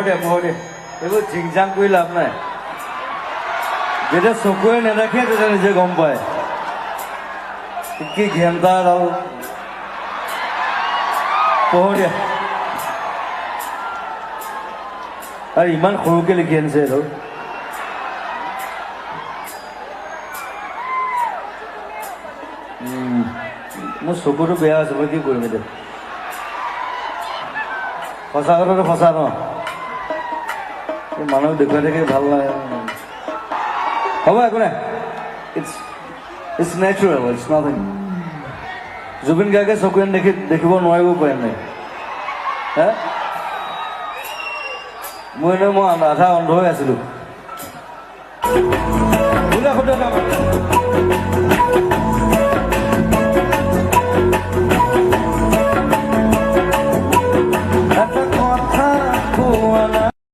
দে এইবোৰ ঝিংঝাং কৰি লাভ নাই যেতিয়া চকুৱে নেদেখে তেতিয়া নিজে গম পায় কি ঘেণ্টা এডাল পঢ়ো দিয়া আৰু ইমান সৰুকে লিখি আনিছে এইটো মোৰ চকুটো বেয়া হৈছে মই কি কৰিম এতিয়া সঁচা কথাটো সঁচা ন মানুহক দেখুৱাই থাকি ভাল লাগে হ'ব একো নাই it's natural it's nothing Zubeen গাৰ্গে চকুৰে দেখিব নোৱাৰিব পাৰিম নাই হে মই আধা অন্ধ হৈ আছিলোঁ